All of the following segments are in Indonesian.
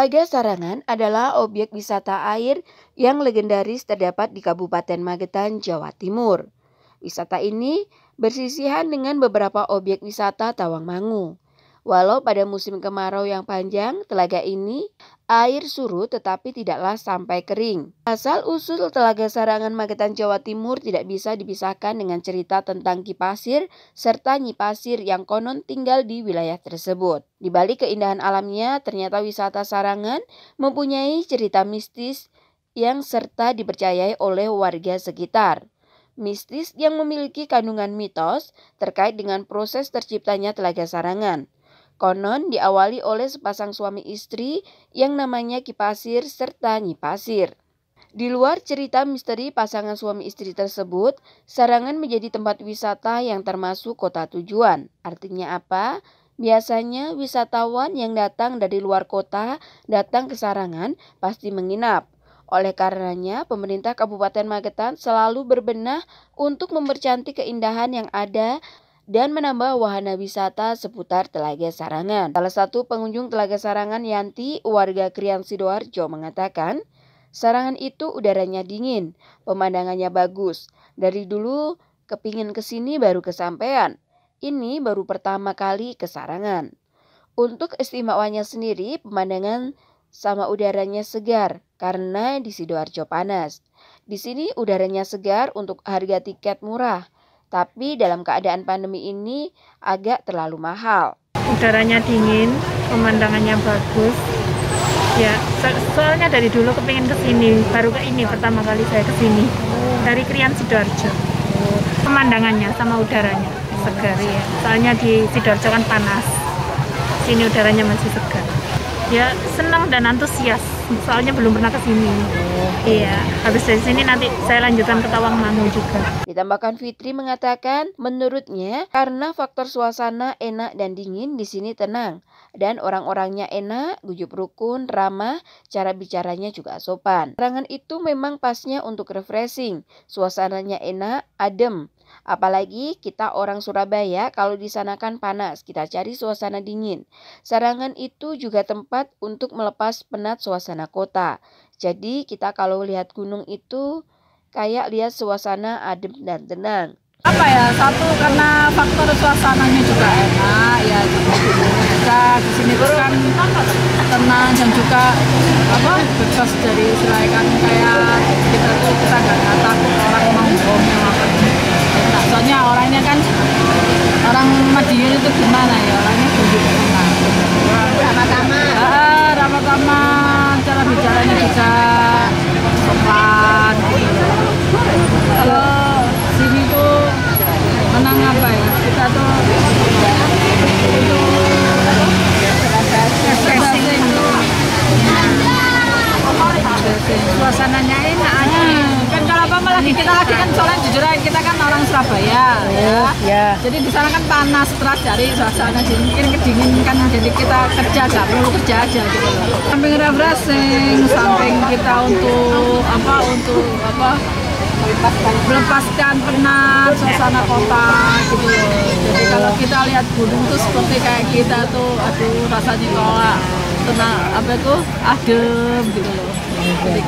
Telaga Sarangan adalah objek wisata air yang legendaris terdapat di Kabupaten Magetan, Jawa Timur. Wisata ini bersisihan dengan beberapa objek wisata Tawangmangu. Walau pada musim kemarau yang panjang, telaga ini air surut tetapi tidaklah sampai kering. Asal-usul Telaga Sarangan Magetan, Jawa Timur tidak bisa dipisahkan dengan cerita tentang Ki Pasir serta Nyi Pasir yang konon tinggal di wilayah tersebut. Di balik keindahan alamnya, ternyata wisata Sarangan mempunyai cerita mistis yang serta dipercayai oleh warga sekitar. Mistis yang memiliki kandungan mitos terkait dengan proses terciptanya Telaga Sarangan. Konon diawali oleh sepasang suami istri yang namanya Ki Pasir serta Nyi Pasir. Di luar cerita misteri pasangan suami istri tersebut, Sarangan menjadi tempat wisata yang termasuk kota tujuan. Artinya apa? Biasanya wisatawan yang datang dari luar kota datang ke Sarangan pasti menginap. Oleh karenanya, pemerintah Kabupaten Magetan selalu berbenah untuk mempercantik keindahan yang ada dan menambah wahana wisata seputar Telaga Sarangan. Salah satu pengunjung Telaga Sarangan, Yanti, warga Krian Sidoarjo, mengatakan, Sarangan itu udaranya dingin, pemandangannya bagus. Dari dulu kepingin kesini baru kesampaian. Ini baru pertama kali ke Sarangan. Untuk istimewanya sendiri, pemandangan sama udaranya segar karena di Sidoarjo panas. Di sini udaranya segar untuk harga tiket murah. Tapi dalam keadaan pandemi ini agak terlalu mahal. Udaranya dingin, pemandangannya bagus. Ya, soalnya dari dulu kepingin kesini, baru ke ini pertama kali saya kesini dari Krian Sidoarjo. Pemandangannya sama udaranya segar ya. Soalnya di Sidoarjo kan panas, sini udaranya masih segar. Ya senang dan antusias, soalnya belum pernah kesini. Iya, habis dari sini nanti saya lanjutkan ke Tawangmangu juga. Ditambahkan Fitri mengatakan, menurutnya karena faktor suasana enak dan dingin di sini tenang dan orang-orangnya enak, guyup rukun, ramah, cara bicaranya juga sopan. Sarangan itu memang pasnya untuk refreshing, suasananya enak, adem. Apalagi kita orang Surabaya, kalau di sana kan panas, kita cari suasana dingin. Sarangan itu juga tempat untuk melepas penat suasana kota. Jadi kita kalau lihat gunung itu kayak lihat suasana adem dan tenang. Apa ya, satu karena faktor suasananya juga enak ya, juga di sini tuh kan tenang dan juga bebas dari selaikan kayak kita nggak takut orang mau bohongnya apa. Nah, soalnya orangnya kan orang Madiun itu gimana ya, orangnya begitu tenang. Ramah-ramah, cara bicaranya juga sopan. Kalau sini tuh menang apa ya, kita tuh suasananya enak aja. Kan kalau apa lagi kita lagi kan soalnya jujur aja kita kan orang Surabaya ya. Jadi di sana kan panas, stres dari suasana jadi mungkin kedingin kan, jadi kita kerja nggak perlu kerja aja gitu loh. Samping refreshing, samping kita untuk melepaskan penat suasana kota gitu loh. Jadi kalau kita lihat gunung tuh seperti kayak kita tuh rasanya kok tenang adem gitu loh.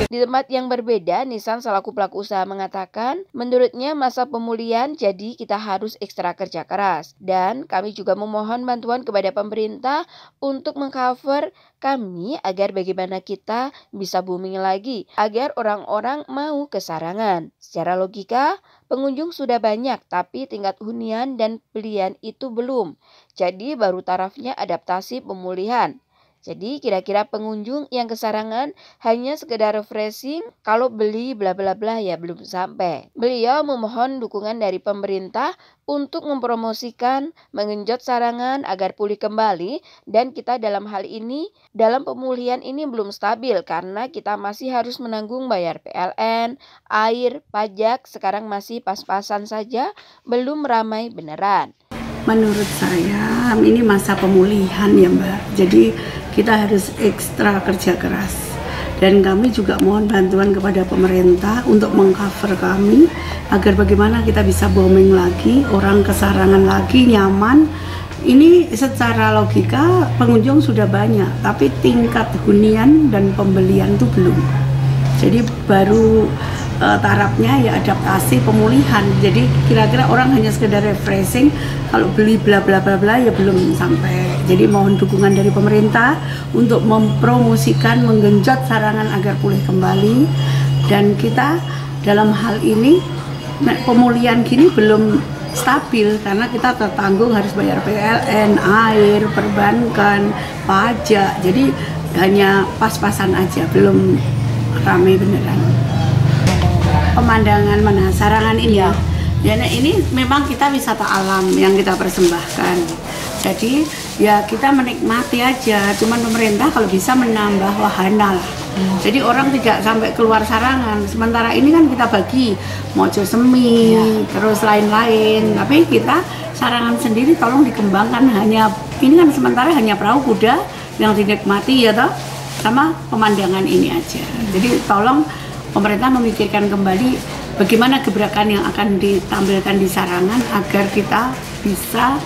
Di tempat yang berbeda, Nisan selaku pelaku usaha mengatakan, menurutnya masa pemulihan jadi kita harus ekstra kerja keras. Dan kami juga memohon bantuan kepada pemerintah untuk mengcover kami agar bagaimana kita bisa booming lagi, agar orang-orang mau ke Sarangan. Secara logika, pengunjung sudah banyak tapi tingkat hunian dan pilihan itu belum. Jadi baru tarafnya adaptasi pemulihan. Jadi kira-kira pengunjung yang ke Sarangan hanya sekedar refreshing, kalau beli bla bla bla ya belum sampai. Beliau memohon dukungan dari pemerintah untuk mempromosikan, mengenjot Sarangan agar pulih kembali, dan kita dalam hal ini, dalam pemulihan ini belum stabil karena kita masih harus menanggung bayar PLN, air, pajak, sekarang masih pas-pasan saja, belum ramai beneran. Menurut saya ini masa pemulihan ya Mbak, jadi kita harus ekstra kerja keras. Dan kami juga mohon bantuan kepada pemerintah untuk mengcover kami agar bagaimana kita bisa booming lagi, orang ke Sarangan lagi nyaman, Ini secara logika pengunjung sudah banyak, tapi tingkat hunian dan pembelian itu belum. Jadi baru tarafnya ya adaptasi pemulihan. Jadi kira-kira orang hanya sekedar refreshing, kalau beli bla bla bla bla ya belum sampai. Jadi mohon dukungan dari pemerintah untuk mempromosikan, menggenjot sarangan agar pulih kembali. Dan kita dalam hal ini pemulihan gini belum stabil karena kita tertanggung harus bayar PLN, air, perbankan, pajak. Jadi hanya pas-pasan aja, belum ramai beneran. Pemandangan mana? Sarangan ini ya. Ya, nah ini memang kita wisata alam yang kita persembahkan. Jadi ya kita menikmati aja. Cuman pemerintah kalau bisa menambah wahana lah. Jadi orang tidak sampai keluar sarangan. Sementara ini kan kita bagi Mojo Semi, terus lain-lain. Tapi kita sarangan sendiri tolong dikembangkan. Hanya ini kan sementara hanya perahu kuda yang dinikmati ya toh, sama pemandangan ini aja. Jadi tolong pemerintah memikirkan kembali bagaimana gebrakan yang akan ditampilkan di sarangan agar kita bisa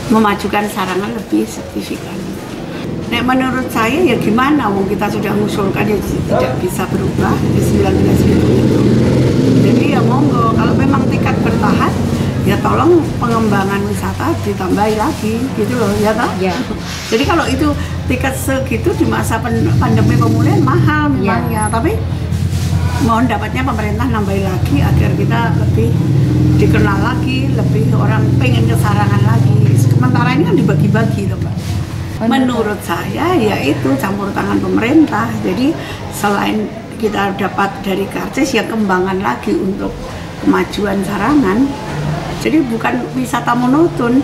memajukan sarangan lebih signifikan. Nah, menurut saya ya gimana, wong kita sudah mengusulkan ya tidak bisa berubah di 19 itu. Jadi ya monggo, kalau memang tiket bertahan ya tolong pengembangan wisata ditambahi lagi gitu loh ya toh. Ya. Jadi kalau itu tiket segitu di masa pandemi pemulihan mahal memangnya, tapi mohon dapatnya pemerintah nambahi lagi agar kita lebih dikenal lagi, lebih orang pengen ke sarangan lagi. Sementara ini kan dibagi-bagi loh Mbak. Menurut saya ya itu campur tangan pemerintah. Jadi selain kita dapat dari karcis ya kembangan lagi untuk kemajuan sarangan. Jadi bukan wisata monoton.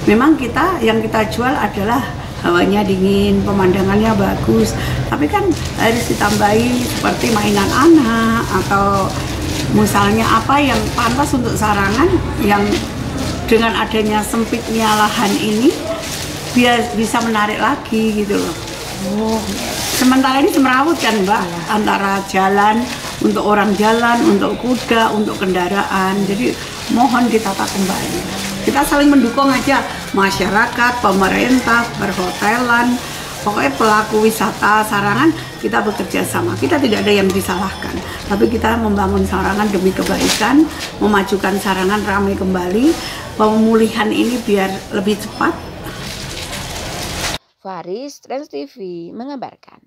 Memang kita yang kita jual adalah hawanya dingin, pemandangannya bagus. Tapi kan harus ditambahi seperti mainan anak atau misalnya apa yang pantas untuk sarangan yang dengan adanya sempitnya lahan ini biar bisa menarik lagi gitu loh. Sementara ini semrawut kan Mbak, antara jalan untuk orang jalan, untuk kuda, untuk kendaraan. Jadi mohon ditata kembali. Kita saling mendukung aja, masyarakat, pemerintah, perhotelan, pokoknya pelaku wisata sarangan kita bekerja sama. Kita tidak ada yang disalahkan, tapi kita membangun sarangan demi kebaikan, memajukan sarangan ramai kembali, pemulihan ini biar lebih cepat. Faris, Trans TV mengabarkan.